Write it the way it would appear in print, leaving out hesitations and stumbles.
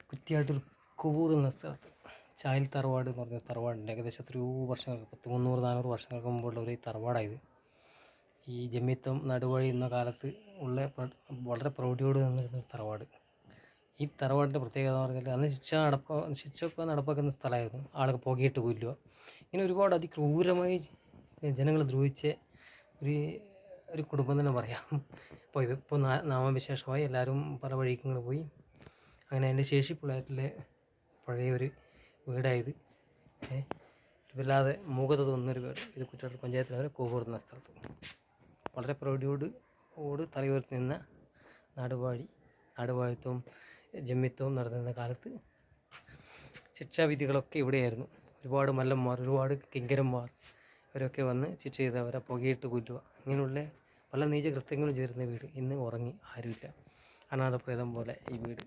കുറ്റിയാട്ടൂർ കൂർ എന്ന സ്ഥലത്ത് ചായൽ തറവാട് എന്ന് പറഞ്ഞ തറവാടുണ്ട്. ഏകദേശം എത്രയോ വർഷങ്ങൾക്ക് 300-400 വർഷങ്ങൾക്ക് മുമ്പുള്ള ഒരു തറവാടായത്. ഈ ജമ്മിത്വം നടുവഴി എന്ന കാലത്ത് ഉള്ള വളരെ പ്രൗഢിയോട് നിന്നിരുന്ന തറവാട്. ഈ തറവാടിൻ്റെ പ്രത്യേകത എന്ന് പറഞ്ഞാൽ അന്ന് ശിക്ഷയൊക്കെ നടപ്പാക്കുന്ന സ്ഥലമായിരുന്നു. ആളൊക്കെ പുകയിട്ട് കൊല്ലുക, ഇങ്ങനെ ഒരുപാട് അതിക്രൂരമായി ജനങ്ങൾ ദ്രോഹിച്ച ഒരു കുടുംബം തന്നെ പറയാം. ഇപ്പോൾ നാമവിശേഷമായി എല്ലാവരും പല വഴിക്കങ്ങൾ പോയി. അങ്ങനെ അതിൻ്റെ ശേഷിപ്പുള്ളായിട്ടുള്ള പഴയൊരു വീടായത്. വല്ലാതെ മൂകത തോന്നുന്നൊരു വീട്. ഇത് കുറ്റാട്ടൂർ പഞ്ചായത്തിലെ കൂവൂർ എന്ന സ്ഥലത്ത് വളരെ പ്രൗഢിയോട് തലയുയർത്തി നിന്ന നാടുവാഴിത്വവും ജമ്മിത്വവും നടന്നിരുന്ന കാലത്ത് ശിക്ഷാവിധികളൊക്കെ ഇവിടെയായിരുന്നു. ഒരുപാട് മല്ലന്മാർ, ഒരുപാട് കിങ്കരന്മാർ ഇവരൊക്കെ വന്ന് ശിക്ഷ ചെയ്തവരെ പുകയിട്ട് കൊല്ലുക, ഇങ്ങനെയുള്ള പല നീചകൃത്യങ്ങളും ചേരുന്ന വീട്. ഇന്ന് ഉറങ്ങി ആരുമില്ല, അനാഥപ്രേതം പോലെ ഈ വീട്.